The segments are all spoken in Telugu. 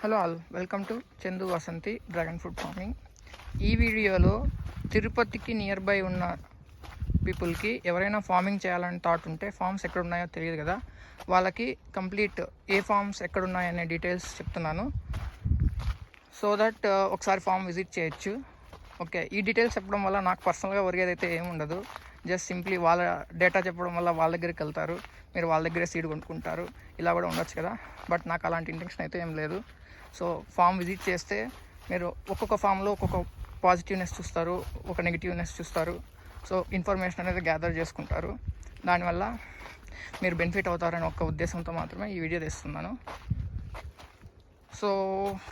Hello all, welcome to Chandu Vasanthi dragon fruit farming. ఈ వీడియోలో తిరుపతికి నియర్ బై ఉన్న పీపుల్కి ఎవరైనా ఫార్మింగ్ చేయాలని థాట్ ఉంటే ఫార్మ్స్ ఎక్కడ ఉన్నాయో తెలియదు కదా, వాళ్ళకి కంప్లీట్ ఏ ఫార్మ్స్ ఎక్కడ ఉన్నాయనే డీటెయిల్స్ చెప్తున్నాను. సో దట్ ఒకసారి ఫామ్ విజిట్ చేయొచ్చు. ఓకే, ఈ డీటెయిల్స్ చెప్పడం వల్ల నాకు పర్సనల్గా ఒరిగేదైతే ఏమి ఉండదు. జస్ట్ సింప్లీ వాళ్ళ డేటా చెప్పడం వల్ల వాళ్ళ దగ్గరికి వెళ్తారు, మీరు వాళ్ళ దగ్గరే సీడ్ కొనుక్కుంటారు, ఇలా కూడా ఉండొచ్చు కదా. బట్ నాకు అలాంటి ఇంటెన్షన్ అయితే ఏం లేదు. సో ఫామ్ విజిట్ చేస్తే మీరు ఒక్కొక్క ఫామ్లో ఒక్కొక్క పాజిటివ్నెస్ చూస్తారు, ఒక నెగిటివ్నెస్ చూస్తారు. సో ఇన్ఫర్మేషన్ అనేది గ్యాదర్ చేసుకుంటారు. దానివల్ల మీరు బెనిఫిట్ అవుతారని ఒక ఉద్దేశంతో మాత్రమే ఈ వీడియో తీస్తున్నాను. సో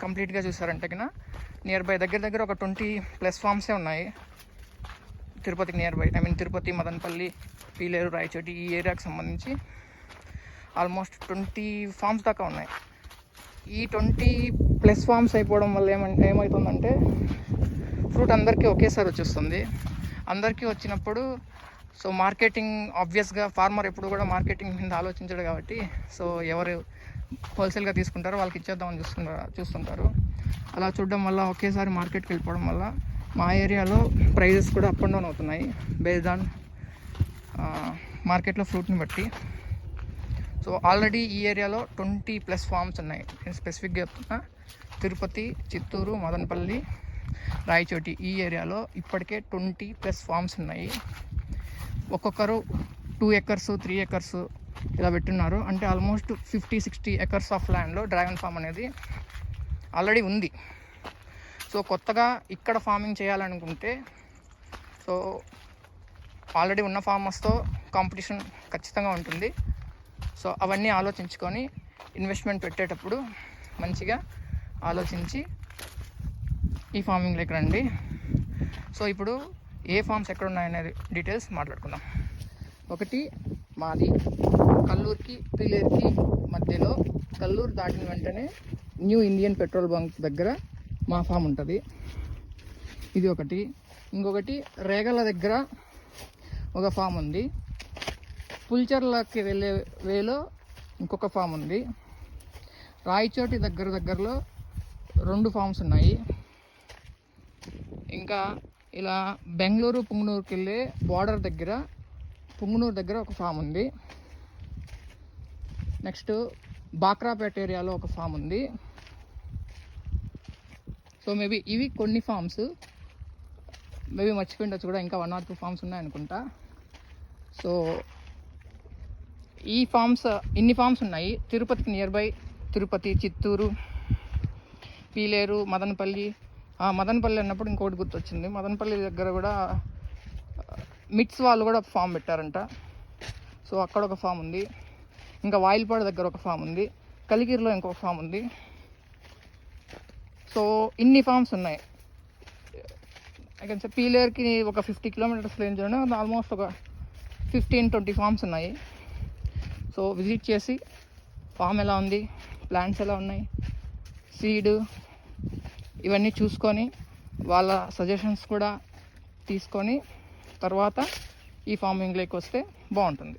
కంప్లీట్గా చూసారంటే కన్నా నియర్ బై దగ్గర ఒక 20+ ఫామ్సే ఉన్నాయి తిరుపతికి నియర్ బై. తిరుపతి, మదనపల్లి, పీలేరు, రాయచోటి ఈ ఏరియాకి సంబంధించి ఆల్మోస్ట్ 20 ఫామ్స్ దాకా ఉన్నాయి. ఈ 20+ ఫామ్స్ అయిపోవడం వల్ల ఏమవుతుందంటే ఫ్రూట్ అందరికీ ఒకేసారి వచ్చేస్తుంది. అందరికీ వచ్చినప్పుడు సో మార్కెటింగ్ ఆబ్వియస్గా ఫార్మర్ ఎప్పుడు కూడా మార్కెటింగ్ మీద ఆలోచించడు కాబట్టి, సో ఎవరు హోల్సేల్గా తీసుకుంటారో వాళ్ళకి ఇచ్చేద్దామని చూస్తుంటారు. అలా చూడడం వల్ల ఒకేసారి మార్కెట్కి వెళ్ళిపోవడం వల్ల మా ఏరియాలో ప్రైజెస్ కూడా అప్ అండ్ డౌన్ అవుతున్నాయి బేస్డ్ ఆన్ మార్కెట్లో ఫ్రూట్ని బట్టి. సో ఆల్రెడీ ఈ ఏరియాలో 20+ ఫామ్స్ ఉన్నాయి. నేను స్పెసిఫిక్గా చెప్తున్నా, తిరుపతి, చిత్తూరు, మదనపల్లి, రాయచోటి ఈ ఏరియాలో ఇప్పటికే 20+ ఫామ్స్ ఉన్నాయి. ఒక్కొక్కరు 2 acres 3 acres ఇలా పెట్టున్నారు. అంటే ఆల్మోస్ట్ 50-60 acres ఆఫ్ ల్యాండ్లో డ్రాగన్ ఫామ్ అనేది ఆల్రెడీ ఉంది. సో కొత్తగా ఇక్కడ ఫార్మింగ్ చేయాలనుకుంటే సో ఆల్రెడీ ఉన్న ఫార్మర్స్తో కాంపిటీషన్ ఖచ్చితంగా ఉంటుంది. సో అవన్నీ ఆలోచించుకొని ఇన్వెస్ట్మెంట్ పెట్టేటప్పుడు మంచిగా ఆలోచించి ఈ ఫార్మింగ్లోకి రండి. సో ఇప్పుడు ఏ ఫార్మ్స్ ఎక్కడ ఉన్నాయనేది డీటెయిల్స్ మాట్లాడుకుందాం. ఒకటి మాది కల్లూరుకి పీలేరుకి మధ్యలో, కల్లూరు దాటిన వెంటనే న్యూ ఇండియన్ పెట్రోల్ బంక్ దగ్గర మా ఫామ్ ఉంటుంది. ఇది ఒకటి. ఇంకొకటి రేగల దగ్గర ఒక ఫామ్ ఉంది. పుల్చర్లకి వెళ్ళే వేలో ఇంకొక ఫామ్ ఉంది. రాయచోటి దగ్గరలో 2 ఫామ్స్ ఉన్నాయి. ఇంకా ఇలా బెంగళూరు పుంగనూరుకి వెళ్ళే బార్డర్ దగ్గర పుంగనూరు దగ్గర ఒక ఫామ్ ఉంది. నెక్స్ట్ బాక్రాపేట ఏరియాలో ఒక ఫామ్ ఉంది. సో మేబీ ఇవి కొన్ని ఫామ్స్, మేబీ మర్చిపోయిండొచ్చు కూడా, ఇంకా 1 or 2 ఫామ్స్ ఉన్నాయనుకుంటా. సో ఇన్ని ఫామ్స్ ఉన్నాయి తిరుపతికి నియర్ బై. తిరుపతి, చిత్తూరు, పీలేరు, మదనపల్లి. మదనపల్లి అన్నప్పుడు ఇంకోటి గుర్తొచ్చింది, మదనపల్లి దగ్గర కూడా మిట్స్ వాళ్ళు కూడా ఫామ్ పెట్టారంట. సో అక్కడ ఒక ఫామ్ ఉంది. ఇంకా వాయిల్పాడు దగ్గర ఒక ఫామ్ ఉంది. కలిగిరిలో ఇంకొక ఫామ్ ఉంది. సో ఇన్ని ఫామ్స్ ఉన్నాయి. ఐ పీలేరుకి ఒక 50 kilometers రేంజ్లోనే ఆల్మోస్ట్ ఒక 15-20 ఫామ్స్ ఉన్నాయి. సో విజిట్ చేసి ఫామ్ ఎలా ఉంది, ప్లాంట్స్ ఎలా ఉన్నాయి, సీడ్ ఇవన్నీ చూసుకొని వాళ్ళ సజెషన్స్ కూడా తీసుకొని తర్వాత ఈ ఫార్మింగ్లోకి వస్తే బాగుంటుంది.